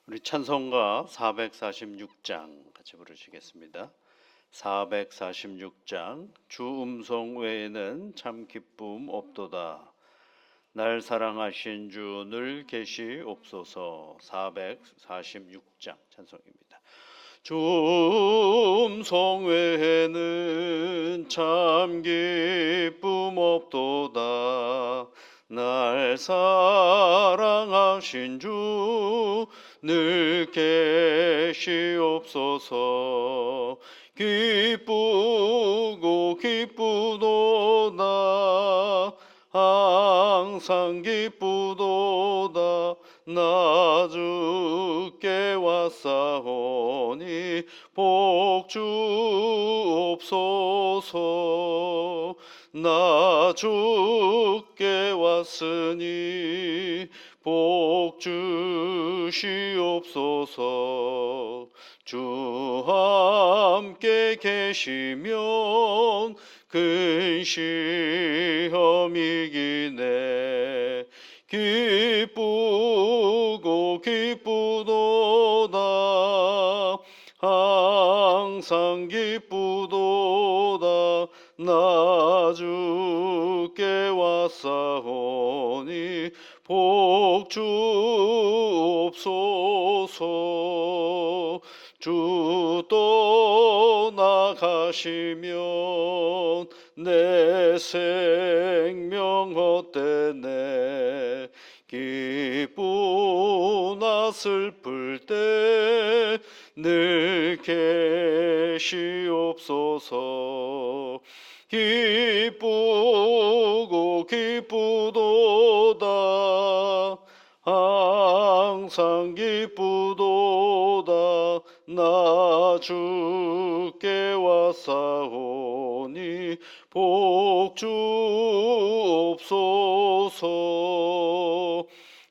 우리 찬송가 446장 같이 부르시겠습니다. 446장 주 음성 외에는 참 기쁨 없도다. 날 사랑하신 주 늘 계시옵소서. 446장 찬송입니다. 주 음성 외에는 참 기쁨 없도다. 날 사랑하신 주 늘 계시옵소서. 기쁘고 기쁘도다. 항상 기쁘도다. 나 주께 왔사오니 복 주옵소서. 나 주께 왔으니 복 주시옵소서. 주 함께 계시면 큰 시험이 이기네. 기쁘고 기쁘도다. 항상 기쁘도다. 나 주께 왔사오니 복 주옵소서. 주 떠나가시면 내 생명 헛되네. 기쁘나 슬플 때 늘 계시옵소서. 기쁘고 기쁘도다. 항상 기쁘도다. 나 주께 왔사오니 복 주옵소서.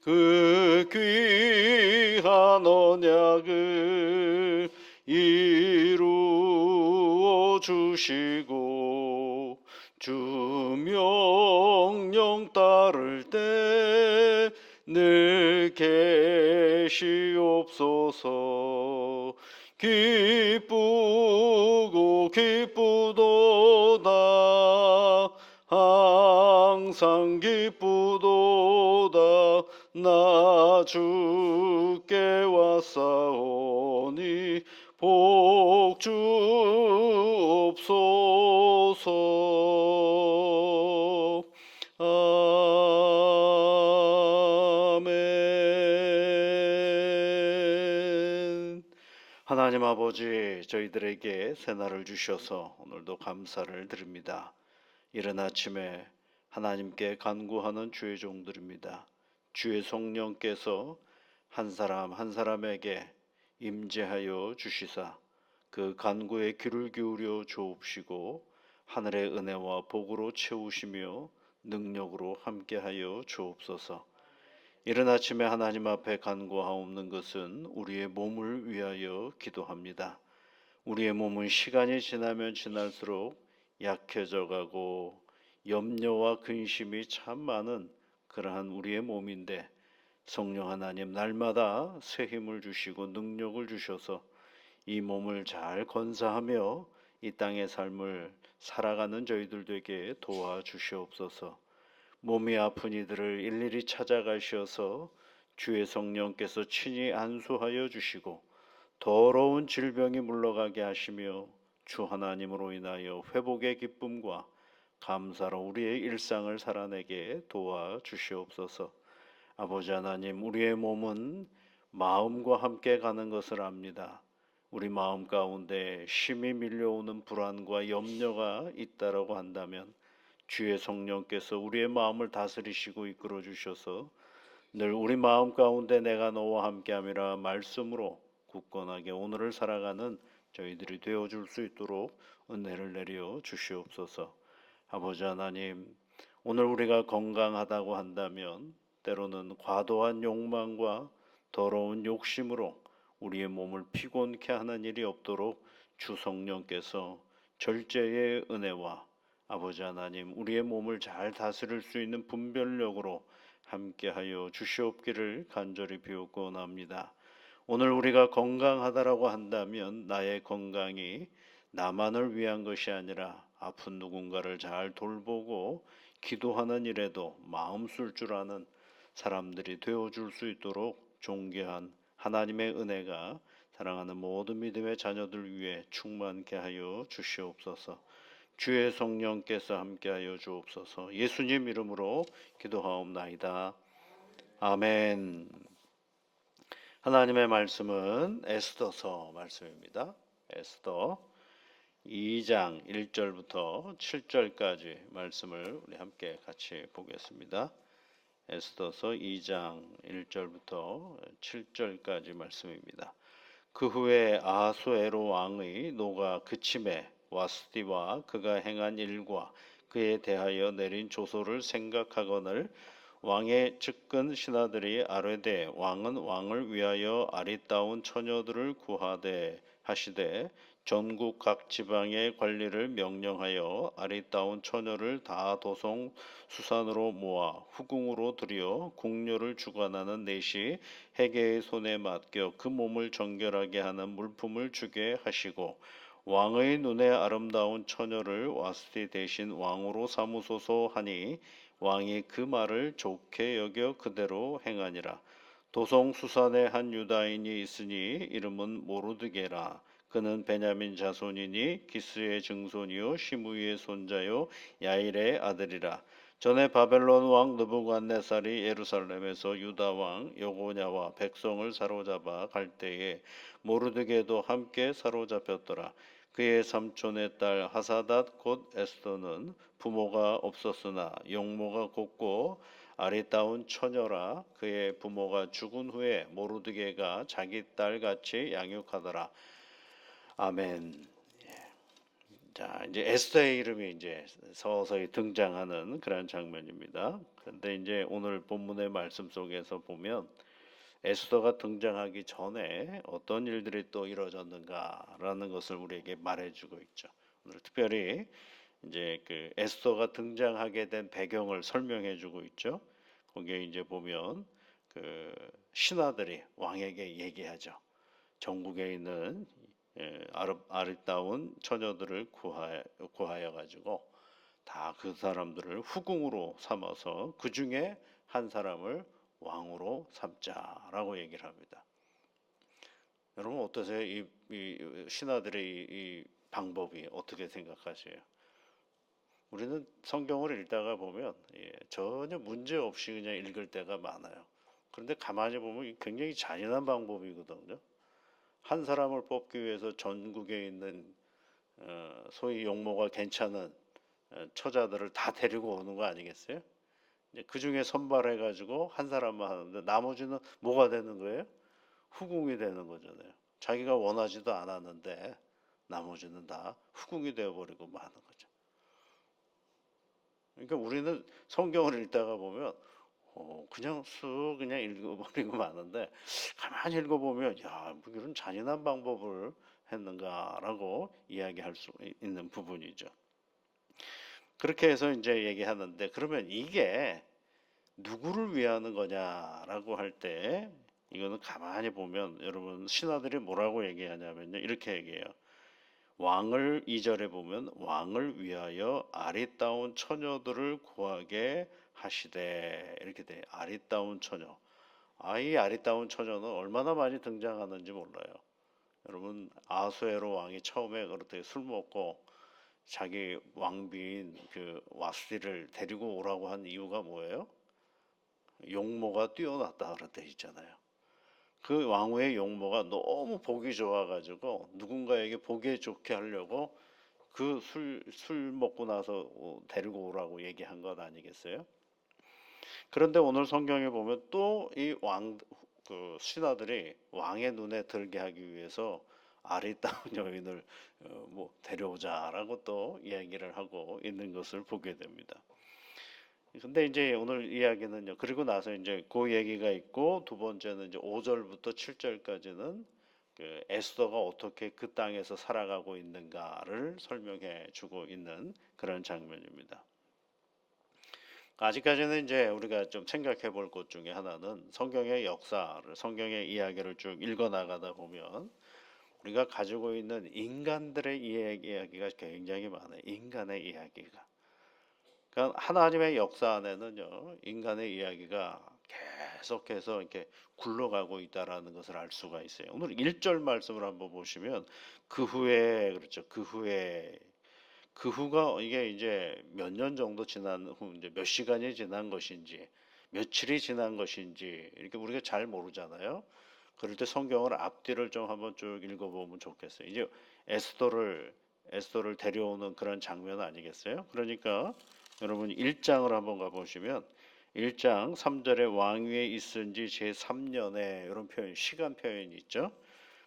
그 귀한 언약을 이루어 주시고 주 명령 따를 때 늘 계시옵소서. 기쁘고 기쁘도다. 항상 기쁘도다. 나 주께 왔사오니 복 주옵소서. 아멘. 하나님 아버지, 저희들에게 새날을 주셔서 오늘도 감사를 드립니다. 이른 아침에 하나님께 간구하는 주의 종들입니다. 주의 성령께서 한 사람 한 사람에게 임재하여 주시사 그 간구에 귀를 기울여 주옵시고 하늘의 은혜와 복으로 채우시며 능력으로 함께하여 주옵소서. 이른 아침에 하나님 앞에 간구하옵는 것은 우리의 몸을 위하여 기도합니다. 우리의 몸은 시간이 지나면 지날수록 약해져 가고 염려와 근심이 참 많은 그러한 우리의 몸인데 성령 하나님 날마다 새 힘을 주시고 능력을 주셔서 이 몸을 잘 건사하며 이 땅의 삶을 살아가는 저희들 되게 도와주시옵소서. 몸이 아픈 이들을 일일이 찾아가셔서 주의 성령께서 친히 안수하여 주시고 더러운 질병이 물러가게 하시며 주 하나님으로 인하여 회복의 기쁨과 감사로 우리의 일상을 살아내게 도와주시옵소서. 아버지 하나님, 우리의 몸은 마음과 함께 가는 것을 압니다. 우리 마음 가운데 심히 밀려오는 불안과 염려가 있다라고 한다면 주의 성령께서 우리의 마음을 다스리시고 이끌어 주셔서 늘 우리 마음 가운데 내가 너와 함께함이라 말씀으로 굳건하게 오늘을 살아가는 저희들이 되어줄 수 있도록 은혜를 내려 주시옵소서. 아버지 하나님, 오늘 우리가 건강하다고 한다면 때로는 과도한 욕망과 더러운 욕심으로 우리의 몸을 피곤케 하는 일이 없도록 주 성령께서 절제의 은혜와 아버지 하나님, 우리의 몸을 잘 다스릴 수 있는 분별력으로 함께하여 주시옵기를 간절히 비옵고 원합니다. 오늘 우리가 건강하다라고 한다면 나의 건강이 나만을 위한 것이 아니라 아픈 누군가를 잘 돌보고 기도하는 일에도 마음 쓸 줄 아는 사람들이 되어줄 수 있도록 존귀한 하나님의 은혜가 사랑하는 모든 믿음의 자녀들 위해 충만케 하여 주시옵소서. 주의 성령께서 함께하여 주옵소서. 예수님 이름으로 기도하옵나이다. 아멘. 하나님의 말씀은 에스더서 말씀입니다. 에스더 2장 1절부터 7절까지 말씀을 우리 함께 같이 보겠습니다. 에스더서 2장 1절부터 7절까지 말씀입니다. 그 후에 아하수에로 왕의 노가 그침에 와스디와 그가 행한 일과 그에 대하여 내린 조소를 생각하거늘 왕의 측근 신하들이 아뢰되 왕은 왕을 위하여 아리따운 처녀들을 구하되 하시되 전국 각 지방의 관리를 명령하여 아리따운 처녀를 다 도성 수산으로 모아 후궁으로 들여 궁녀를 주관하는 넷이 해계의 손에 맡겨 그 몸을 정결하게 하는 물품을 주게 하시고 왕의 눈에 아름다운 처녀를 와스티 대신 왕으로 삼으소서 하니 왕이 그 말을 좋게 여겨 그대로 행하니라. 도성 수산에 한 유다인이 있으니 이름은 모르드게라. 그는 베냐민 자손이니 기스의 증손이요 시므이의 손자요 야일의 아들이라. 전에 바벨론 왕 느부갓네살이 예루살렘에서 유다 왕 여고냐와 백성을 사로잡아 갈 때에 모르드게도 함께 사로잡혔더라. 그의 삼촌의 딸 하사닷 곧 에스더는 부모가 없었으나 용모가 곱고 아리따운 처녀라. 그의 부모가 죽은 후에 모르드게가 자기 딸같이 양육하더라. 아멘. 자, 이제 에스더의 이름이 이제 서서히 등장하는 그런 장면입니다. 그런데 이제 오늘 본문의 말씀 속에서 보면 에스더가 등장하기 전에 어떤 일들이 또 이루어졌는가라는 것을 우리에게 말해주고 있죠. 오늘 특별히 이제 그 에스더가 등장하게 된 배경을 설명해주고 있죠. 거기에 이제 보면 그 신하들이 왕에게 얘기하죠. 전국에 있는 아름다운 처녀들을 구하여 가지고 다 그 사람들을 후궁으로 삼아서 그 중에 한 사람을 왕으로 삼자라고 얘기를 합니다. 여러분 어떠세요? 이 신하들의 이 방법이 어떻게 생각하세요? 우리는 성경을 읽다가 보면 전혀 문제 없이 그냥 읽을 때가 많아요. 그런데 가만히 보면 굉장히 잔인한 방법이거든요. 한 사람을 뽑기 위해서 전국에 있는 소위 용모가 괜찮은 처자들을 다 데리고 오는 거 아니겠어요? 그 중에 선발해가지고 한 사람만 하는데 나머지는 뭐가 되는 거예요? 후궁이 되는 거잖아요. 자기가 원하지도 않았는데 나머지는 다 후궁이 되어버리고 마는 거죠. 그러니까 우리는 성경을 읽다가 보면 그냥 쑥 그냥 읽어버리고 마는데 가만히 읽어보면 야, 뭐 이런 잔인한 방법을 했는가라고 이야기할 수 있는 부분이죠. 그렇게 해서 이제 얘기하는데 그러면 이게 누구를 위하는 거냐라고 할 때 이거는 가만히 보면 여러분 신하들이 뭐라고 얘기하냐면요. 이렇게 얘기해요. 왕을 2절에 보면 왕을 위하여 아리따운 처녀들을 구하게 하시되 이렇게 돼. 아리따운 처녀. 이 아리따운 처녀는 얼마나 많이 등장하는지 몰라요. 여러분 아수에로 왕이 처음에 그렇게 술 먹고 자기 왕비인 그 와스디를 데리고 오라고 한 이유가 뭐예요? 용모가 뛰어났다 그런 데 있잖아요. 그 왕후의 용모가 너무 보기 좋아가지고 누군가에게 보기 좋게 하려고 그 술 먹고 나서 데리고 오라고 얘기한 것 아니겠어요? 그런데 오늘 성경에 보면 또 이 그 신하들이 왕의 눈에 들게 하기 위해서 아리따운 여인을 뭐 데려오자라고 또 이야기를 하고 있는 것을 보게 됩니다. 근데 이제 오늘 이야기는요. 그리고 나서 이제 그 얘기가 있고 두 번째는 이제 5절부터 7절까지는 그 에스더가 어떻게 그 땅에서 살아가고 있는가를 설명해 주고 있는 그런 장면입니다. 아직까지는 이제 우리가 좀 생각해 볼 것 중에 하나는 성경의 역사를, 성경의 이야기를 쭉 읽어 나가다 보면 우리가 가지고 있는 인간들의 이야기가 굉장히 많아요. 인간의 이야기가. 그러니까 하나님의 역사 안에는요, 인간의 이야기가 계속해서 이렇게 굴러가고 있다라는 것을 알 수가 있어요. 오늘 1절 말씀을 한번 보시면 그 후에 그렇죠. 그 후가 이게 이제 몇 년 정도 지난 후 이제 몇 시간이 지난 것인지 며칠이 지난 것인지 이렇게 우리가 잘 모르잖아요. 그럴 때 성경을 앞뒤를 좀 한번 쭉 읽어보면 좋겠어요. 이제 에스더를 에스더를 데려오는 그런 장면 아니겠어요? 그러니까 여러분 1장을 한번 가보시면 1장 3절에 왕위에 있은 지 제3년에 이런 표현, 시간 표현이 있죠.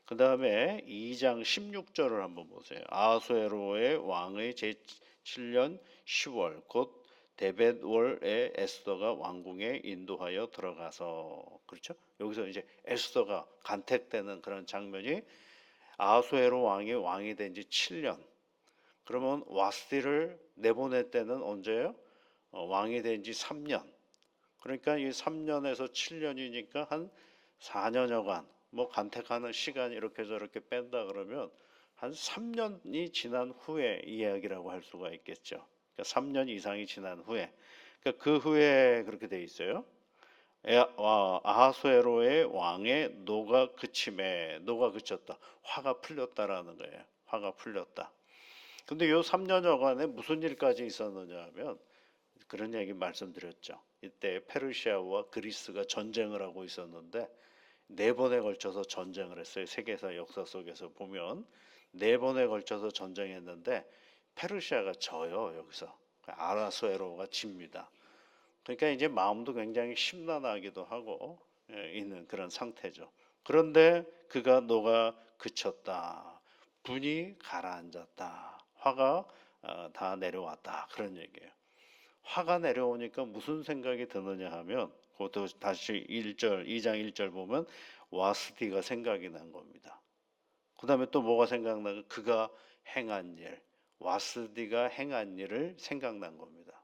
그 다음에 2장 16절을 한번 보세요. 아수에로의 왕의 제7년 10월 곧 데벳월에 에스더가 왕궁에 인도하여 들어가서 그렇죠? 여기서 이제 에스더가 간택되는 그런 장면이 아수에로 왕이 된 지 7년. 그러면 와스티를 내보낼 때는 언제예요? 왕이 된 지 3년. 그러니까 이 3년에서 7년이니까 한 4년여간 뭐 간택하는 시간 이렇게 저렇게 뺀다 그러면 한 3년이 지난 후에 이야기라고 할 수가 있겠죠. 그러니까 3년 이상이 지난 후에. 그러니까 그 후에 그렇게 돼 있어요. 아하수에로의 왕의 노가 그침에 노가 그쳤다. 화가 풀렸다라는 거예요. 화가 풀렸다. 근데 요 3년여간에 무슨 일까지 있었느냐 하면 그런 얘기 말씀드렸죠. 이때 페르시아와 그리스가 전쟁을 하고 있었는데 네 번에 걸쳐서 전쟁을 했어요. 세계사 역사 속에서 보면 네 번에 걸쳐서 전쟁했는데 페르시아가 져요. 여기서 아라수에로가 집니다. 그러니까 이제 마음도 굉장히 심란하기도 하고 있는 그런 상태죠. 그런데 그가 노가 그쳤다. 분이 가라앉았다. 화가 다 내려왔다. 그런 얘기예요. 화가 내려오니까 무슨 생각이 드느냐 하면 그것도 다시 1절, 2장 1절 보면 와스디가 생각이 난 겁니다. 그 다음에 또 뭐가 생각나고 그가 행한 일, 와스디가 행한 일을 생각난 겁니다.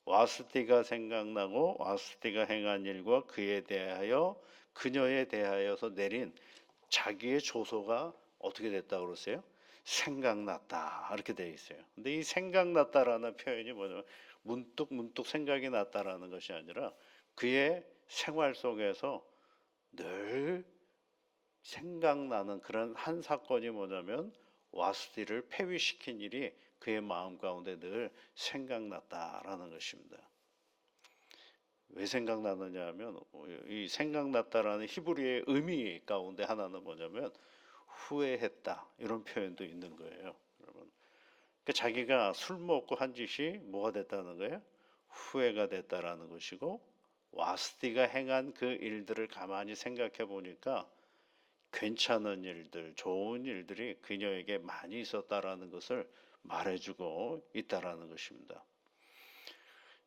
와스디가 생각나고 와스디가 행한 일과 그에 대하여 그녀에 대하여서 내린 자기의 조소가 어떻게 됐다고 그러세요? 생각났다 이렇게 되어 있어요. 근데 이 생각났다라는 표현이 뭐냐면 문득 생각이 났다라는 것이 아니라 그의 생활 속에서 늘 생각나는 그런 한 사건이 뭐냐면 와스티를 폐위시킨 일이 그의 마음 가운데 늘 생각났다라는 것입니다. 왜 생각나느냐 하면 이 생각났다라는 히브리의 의미 가운데 하나는 뭐냐면 후회했다 이런 표현도 있는 거예요. 여러분. 그러니까 자기가 술 먹고 한 짓이 뭐가 됐다는 거예요? 후회가 됐다라는 것이고 와스티가 행한 그 일들을 가만히 생각해 보니까 괜찮은 일들, 좋은 일들이 그녀에게 많이 있었다라는 것을 말해주고 있다라는 것입니다.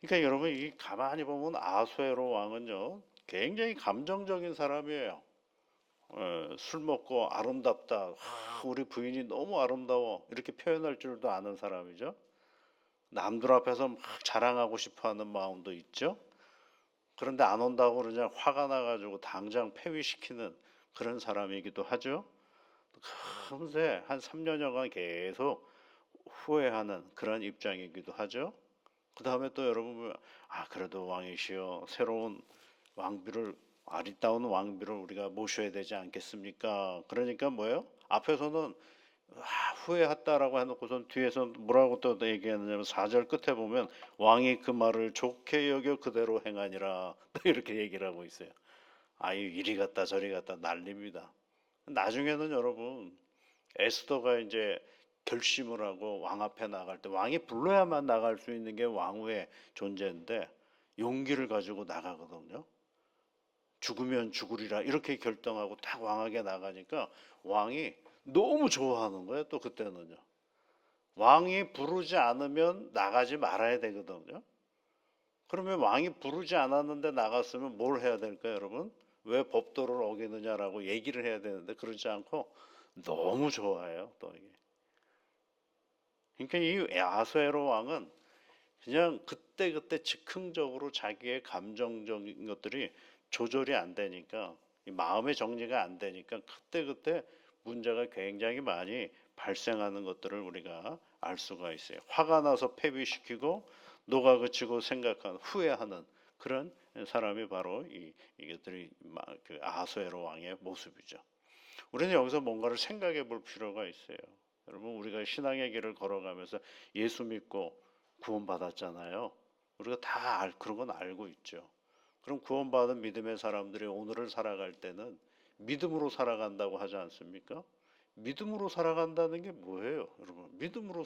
그러니까 여러분 이 가만히 보면 아수에로 왕은요 굉장히 감정적인 사람이에요. 술 먹고 아름답다. 우리 부인이 너무 아름다워. 이렇게 표현할 줄도 아는 사람이죠. 남들 앞에서 막 자랑하고 싶어 하는 마음도 있죠. 그런데 안 온다고 그러냐 화가 나가지고 당장 폐위시키는 그런 사람이기도 하죠. 금세 한 3년여간 계속 후회하는 그런 입장이기도 하죠. 그 다음에 또 여러분 그래도 왕이시여 새로운 왕비를 아리따운 왕비를 우리가 모셔야 되지 않겠습니까? 그러니까 뭐예요? 앞에서는 후회했다라고 해놓고선 뒤에서 뭐라고 또 얘기하느냐면 4절 끝에 보면 왕이 그 말을 좋게 여겨 그대로 행하니라 또 이렇게 얘기를 하고 있어요. 아유 이리 갔다 저리 갔다 난립니다. 나중에는 여러분 에스더가 이제 결심을 하고 왕 앞에 나갈 때 왕이 불러야만 나갈 수 있는 게 왕후의 존재인데 용기를 가지고 나가거든요. 죽으면 죽으리라 이렇게 결정하고 딱 왕에게 나가니까 왕이 너무 좋아하는 거예요. 또 그때는요. 왕이 부르지 않으면 나가지 말아야 되거든요. 그러면 왕이 부르지 않았는데 나갔으면 뭘 해야 될까요, 여러분? 왜 법도를 어기느냐라고 얘기를 해야 되는데 그러지 않고 너무 좋아해요, 또 이게. 그러니까 이 아수에로 왕은 그냥 그때그때 즉흥적으로 자기의 감정적인 것들이 조절이 안 되니까, 이 마음의 정리가 안 되니까 그때그때 문제가 굉장히 많이 발생하는 것들을 우리가 알 수가 있어요. 화가 나서 패배시키고 녹아그치고 생각하는 후회하는 그런 사람이 바로 이것들이 그 아하수에로 왕의 모습이죠. 우리는 여기서 뭔가를 생각해 볼 필요가 있어요. 여러분, 우리가 신앙의 길을 걸어가면서 예수 믿고 구원받았잖아요. 우리가 그런 건 알고 있죠. 그럼 구원받은 믿음의 사람들이 오늘을 살아갈 때는 믿음으로 살아간다고 하지 않습니까? 믿음으로 살아간다는 게 뭐예요, 여러분? 믿음으로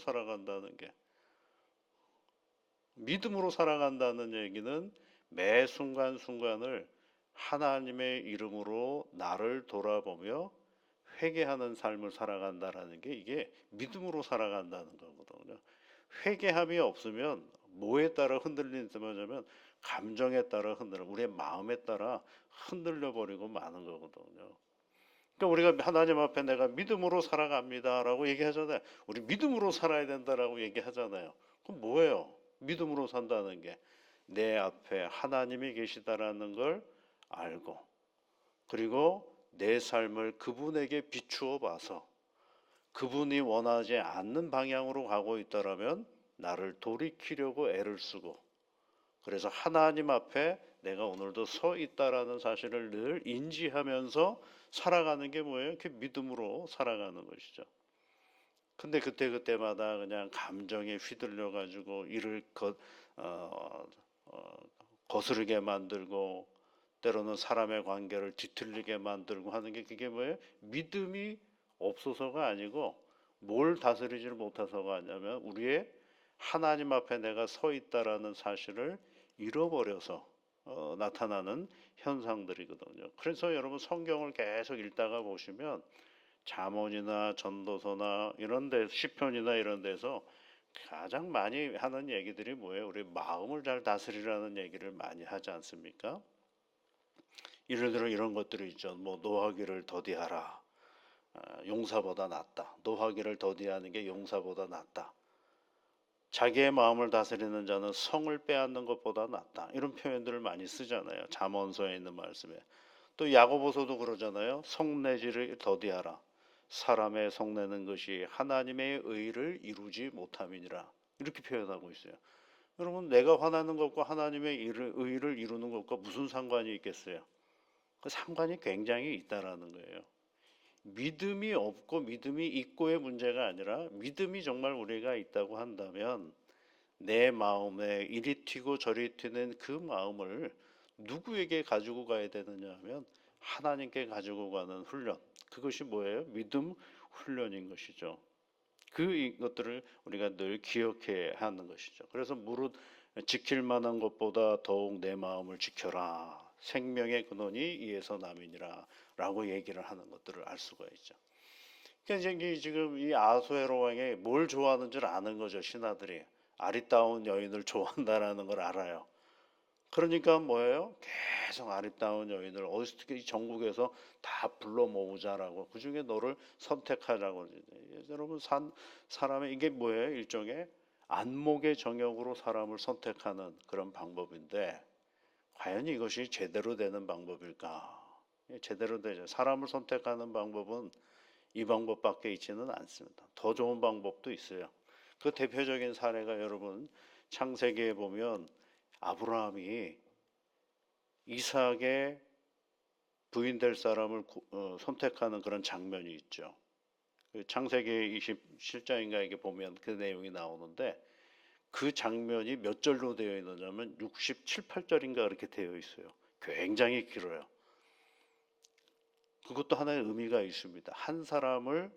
살아간다는 얘기는 매 순간순간을 하나님의 이름으로 나를 돌아보며 회개하는 삶을 살아간다라는 게 이게 믿음으로 살아간다는 거거든요. 회개함이 없으면 뭐에 따라 흔들리냐면 감정에 따라 우리의 마음에 따라 흔들려 버리고 마는 거거든요. 그러니까 우리가 하나님 앞에 내가 믿음으로 살아갑니다라고 얘기하잖아요. 우리 믿음으로 살아야 된다라고 얘기하잖아요. 그럼 뭐예요? 믿음으로 산다는 게 내 앞에 하나님이 계시다라는 걸 알고, 그리고 내 삶을 그분에게 비추어 봐서 그분이 원하지 않는 방향으로 가고 있다라면 나를 돌이키려고 애를 쓰고, 그래서 하나님 앞에 내가 오늘도 서 있다라는 사실을 늘 인지하면서 살아가는 게 뭐예요? 그 믿음으로 살아가는 것이죠. 근데 그때그때마다 그냥 감정에 휘둘려 가지고 일을 어, 어, 거스르게 만들고, 때로는 사람의 관계를 뒤틀리게 만들고 하는 게 그게 뭐예요? 믿음이 없어서가 아니고 뭘 다스리지를 못해서가 아니냐면 우리의 하나님 앞에 내가 서 있다라는 사실을 잃어버려서 나타나는 현상들이거든요. 그래서 여러분 성경을 계속 읽다가 보시면 잠언이나 전도서나 이런 데 시편이나 이런 데서 가장 많이 하는 얘기들이 뭐예요? 우리 마음을 잘 다스리라는 얘기를 많이 하지 않습니까? 예를 들어 이런 것들이 있죠. 뭐 노하기를 더디하라. 용사보다 낫다. 노하기를 더디하는 게 용사보다 낫다. 자기의 마음을 다스리는 자는 성을 빼앗는 것보다 낫다. 이런 표현들을 많이 쓰잖아요. 잠언서에 있는 말씀에. 또 야고보서도 그러잖아요. 성내지를 더디하라. 사람의 성내는 것이 하나님의 의를 이루지 못함이니라. 이렇게 표현하고 있어요. 여러분, 내가 화나는 것과 하나님의 의를 이루는 것과 무슨 상관이 있겠어요? 그 상관이 굉장히 있다라는 거예요. 믿음이 없고 믿음이 있고의 문제가 아니라 믿음이 정말 우리가 있다고 한다면 내 마음에 이리 튀고 저리 튀는 그 마음을 누구에게 가지고 가야 되느냐 하면 하나님께 가지고 가는 훈련. 그것이 뭐예요? 믿음 훈련인 것이죠. 그것들을 우리가 늘 기억해야 하는 것이죠. 그래서 무릇 지킬 만한 것보다 더욱 내 마음을 지켜라. 생명의 근원이 이에서 남이니라 라고 얘기를 하는 것들을 알 수가 있죠. 그러니까 이제 지금 이 아수에로 왕이 뭘 좋아하는 줄 아는 거죠. 신하들이 아리따운 여인을 좋아한다라는 걸 알아요. 그러니까 뭐예요? 계속 아리따운 여인을 어떻게 전국에서 다 불러 모으자라고, 그 중에 너를 선택하자고. 여러분, 사람의 이게 뭐예요? 일종의 안목의 정역으로 사람을 선택하는 그런 방법인데 과연 이것이 제대로 되는 방법일까? 제대로 되죠. 사람을 선택하는 방법은 이 방법밖에 있지는 않습니다. 더 좋은 방법도 있어요. 그 대표적인 사례가 여러분 창세기에 보면 아브라함이 이삭의 부인 될 사람을 선택하는 그런 장면이 있죠. 그 창세기 27장인가 이게 보면 그 내용이 나오는데 그 장면이 몇 절로 되어 있느냐면 67, 8절인가 그렇게 되어 있어요. 굉장히 길어요. 그것도 하나의 의미가 있습니다. 한 사람을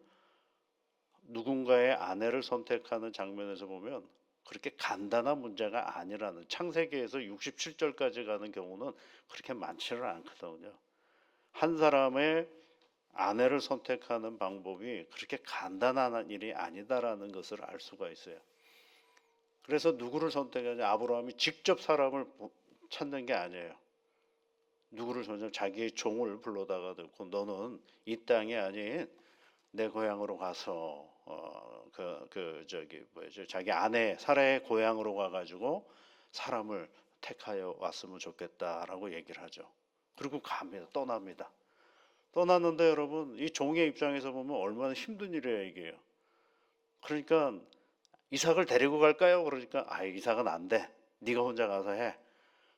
누군가의 아내를 선택하는 장면에서 보면 그렇게 간단한 문제가 아니라는, 창세기에서 67절까지 가는 경우는 그렇게 많지는 않거든요. 한 사람의 아내를 선택하는 방법이 그렇게 간단한 일이 아니다라는 것을 알 수가 있어요. 그래서 누구를 선택하냐? 아브라함이 직접 사람을 찾는 게 아니에요. 누구를 선택? 자기의 종을 불러다가 듣고 너는 이 땅이 아닌 내 고향으로 가서 저기 뭐죠, 자기 아내 사라의 고향으로 가가지고 사람을 택하여 왔으면 좋겠다라고 얘기를 하죠. 그리고 갑니다. 떠납니다. 떠났는데 여러분, 이 종의 입장에서 보면 얼마나 힘든 일이에요, 이게요. 그러니까 이삭을 데리고 갈까요? 그러니까 이삭은 안 돼. 네가 혼자 가서 해.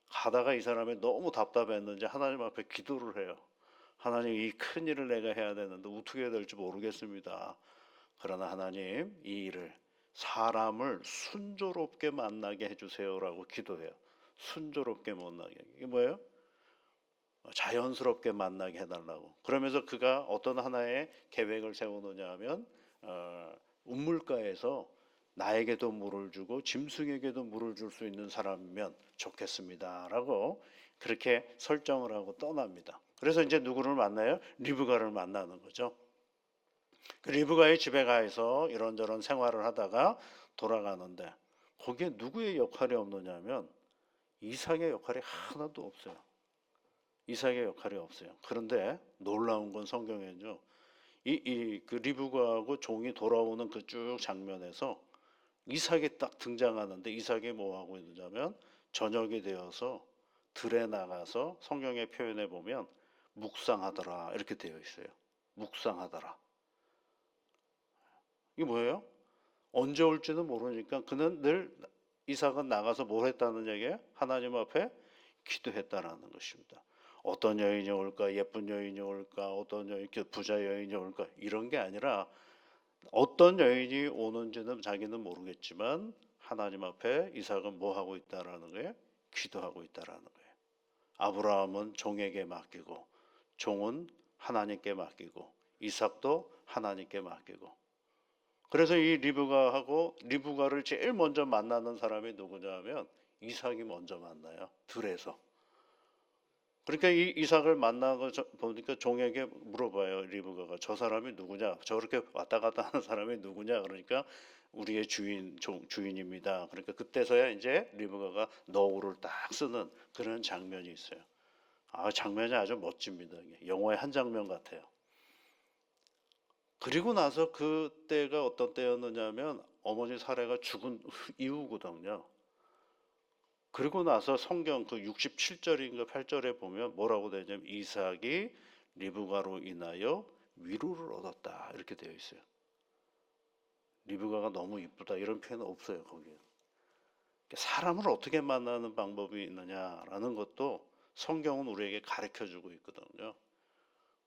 가다가 이 사람이 너무 답답했는지 하나님 앞에 기도를 해요. 하나님, 이 큰 일을 내가 해야 되는데 어떻게 해야 될지 모르겠습니다. 그러나 하나님, 이 일을 사람을 순조롭게 만나게 해주세요라고 기도해요. 순조롭게 만나게. 이게 뭐예요? 자연스럽게 만나게 해달라고. 그러면서 그가 어떤 하나의 계획을 세우느냐 하면 우물가에서 나에게도 물을 주고 짐승에게도 물을 줄 수 있는 사람이면 좋겠습니다라고 그렇게 설정을 하고 떠납니다. 그래서 이제 누구를 만나요? 리브가를 만나는 거죠. 그 리브가의 집에 가서 이런저런 생활을 하다가 돌아가는데 거기에 누구의 역할이 없느냐면 이삭의 역할이 하나도 없어요. 이삭의 역할이 없어요. 그런데 놀라운 건 성경에는요. 그 리브가하고 종이 돌아오는 그 쭉 장면에서 이삭이 딱 등장하는데 이삭이 뭐 하고 있느냐면 저녁이 되어서 들에 나가서 성경의 표현에 보면 묵상하더라 이렇게 되어 있어요. 묵상하더라. 이게 뭐예요? 언제 올지는 모르니까 그는 늘 이삭은 나가서 뭘 했다는 얘기예요? 하나님 앞에 기도했다라는 것입니다. 어떤 여인이 올까? 예쁜 여인이 올까? 어떤 여인, 부자 여인이 올까? 이런 게 아니라 어떤 여인이 오는지는 자기는 모르겠지만 하나님 앞에 이삭은 뭐 하고 있다라는 거예요? 기도하고 있다라는 거예요. 아브라함은 종에게 맡기고 종은 하나님께 맡기고 이삭도 하나님께 맡기고 그래서 이 리브가를 제일 먼저 만나는 사람이 누구냐 하면 이삭이 먼저 만나요. 들에서. 그러니까 이 이삭을 만나고 보니까 종에게 물어봐요. 리브가가 저 사람이 누구냐? 저렇게 왔다 갔다 하는 사람이 누구냐? 그러니까 우리의 주인입니다. 그러니까 그때서야 이제 리브가가 너울을 딱 쓰는 그런 장면이 있어요. 장면이 아주 멋집니다. 영화의 한 장면 같아요. 그리고 나서 그때가 어떤 때였느냐면 어머니 사례가 죽은 이후거든요. 그리고 나서 성경 그 67절인가 8절에 보면 뭐라고 되냐면 이삭이 리브가로 인하여 위로를 얻었다 이렇게 되어 있어요. 리브가가 너무 이쁘다 이런 표현은 없어요 거기에. 사람을 어떻게 만나는 방법이 있느냐라는 것도 성경은 우리에게 가르쳐 주고 있거든요.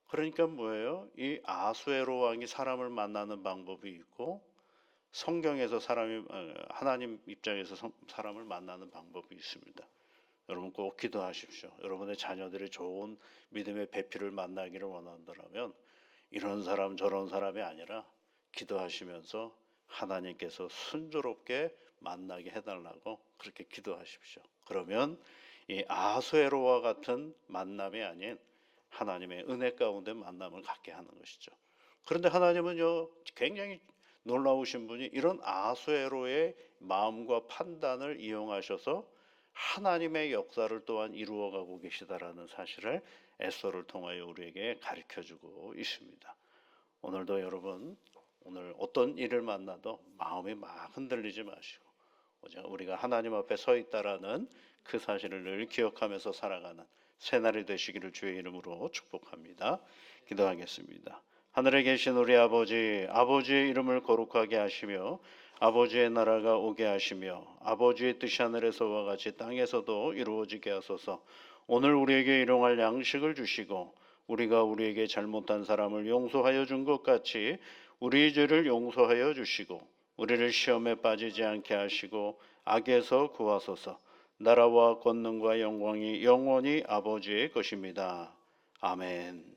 그러니까 뭐예요? 이 아수에로 왕이 사람을 만나는 방법이 있고 성경에서 하나님 입장에서 사람을 만나는 방법이 있습니다. 여러분 꼭 기도하십시오. 여러분의 자녀들이 좋은 믿음의 배필을 만나기를 원한다면 이런 사람 저런 사람이 아니라 기도하시면서 하나님께서 순조롭게 만나게 해달라고 그렇게 기도하십시오. 그러면 이 아수에로와 같은 만남이 아닌 하나님의 은혜 가운데 만남을 갖게 하는 것이죠. 그런데 하나님은요 굉장히 놀라우신 분이 이런 아수에로의 마음과 판단을 이용하셔서 하나님의 역사를 또한 이루어가고 계시다라는 사실을 에스더를 통하여 우리에게 가르쳐주고 있습니다. 오늘도 여러분 오늘 어떤 일을 만나도 마음이 막 흔들리지 마시고 우리가 하나님 앞에 서 있다라는 그 사실을 늘 기억하면서 살아가는 새날이 되시기를 주의 이름으로 축복합니다. 기도하겠습니다. 하늘에 계신 우리 아버지, 아버지의 이름을 거룩하게 하시며 아버지의 나라가 오게 하시며 아버지의 뜻이 하늘에서와 같이 땅에서도 이루어지게 하소서. 오늘 우리에게 일용할 양식을 주시고 우리가 우리에게 잘못한 사람을 용서하여 준 것 같이 우리의 죄를 용서하여 주시고 우리를 시험에 빠지지 않게 하시고 악에서 구하소서. 나라와 권능과 영광이 영원히 아버지의 것입니다. 아멘.